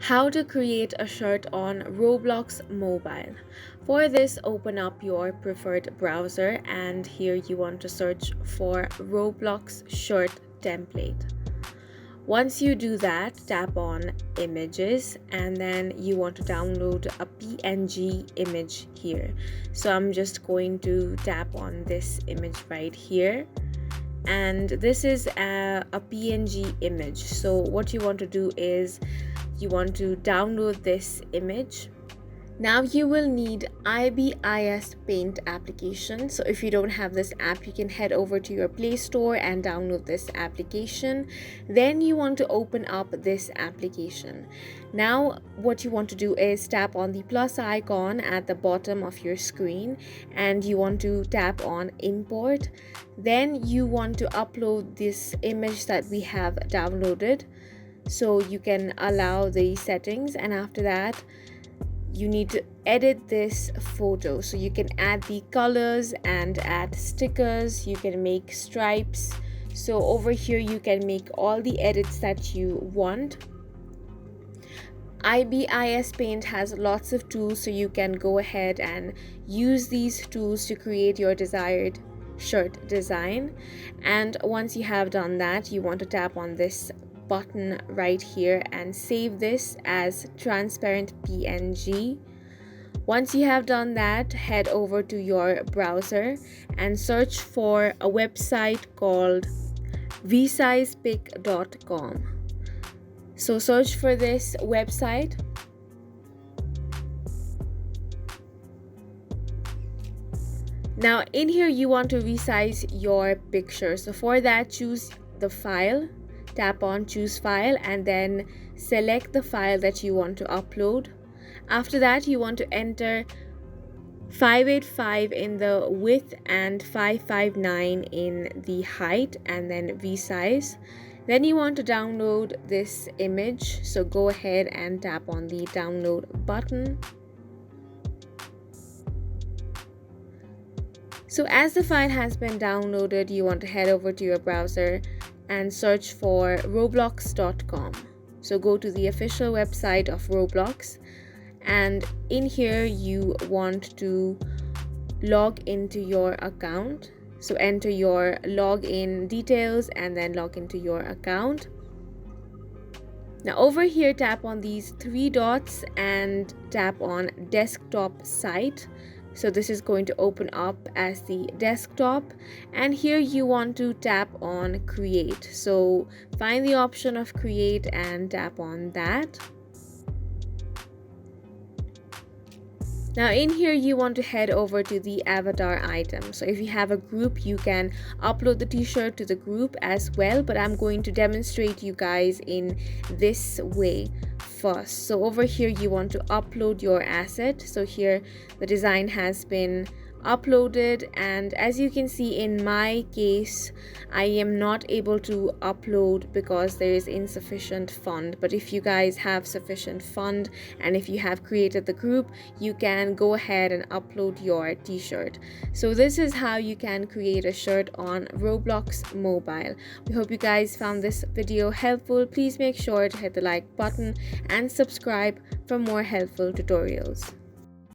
How to create a shirt on Roblox mobile. For this, open up your preferred browser and here you want to search for Roblox shirt template. Once you do that, tap on images and then you want to download a PNG image here. So I'm just going to tap on this image right here. And this is a PNG image. So what you want to do is you want to download this image. Now you will need IBIS Paint application. So if you don't have this app, you can head over to your Play Store and download this application. Then you want to open up this application. Now what you want to do is tap on the plus icon at the bottom of your screen and you want to tap on import. Then you want to upload this image that we have downloaded. So you can allow the settings, and after that you need to edit this photo. So you can add the colors and add stickers, you can make stripes. So over here you can make all the edits that you want. IBIS Paint has lots of tools, so you can go ahead and use these tools to create your desired shirt design. And once you have done that, you want to tap on this button right here and save this as transparent PNG. Once you have done that, head over to your browser and search for a website called vsizepic.com. So search for this website. Now in here you want to resize your picture. So for that, choose the file, tap on choose file and then select the file that you want to upload. After that, you want to enter 585 in the width and 559 in the height and then resize. Then you want to download this image, so go ahead and tap on the download button. So as the file has been downloaded, you want to head over to your browser and search for roblox.com. So go to the official website of Roblox and in here you want to log into your account. So enter your login details and then log into your account. Now over here, tap on these three dots and tap on desktop site. So this is going to open up as the desktop and here you want to tap on create. So find the option of create and tap on that. Now in here you want to head over to the avatar item. So if you have a group, you can upload the t-shirt to the group as well, but I'm going to demonstrate you guys in this way first. So over here you want to upload your asset. So here the design has been uploaded and as you can see in my case I am not able to upload because there is insufficient fund, but if you guys have sufficient fund and if you have created the group, you can go ahead and upload your t-shirt. So this is how you can create a shirt on Roblox mobile. We hope you guys found this video helpful. Please make sure to hit the like button and subscribe for more helpful tutorials.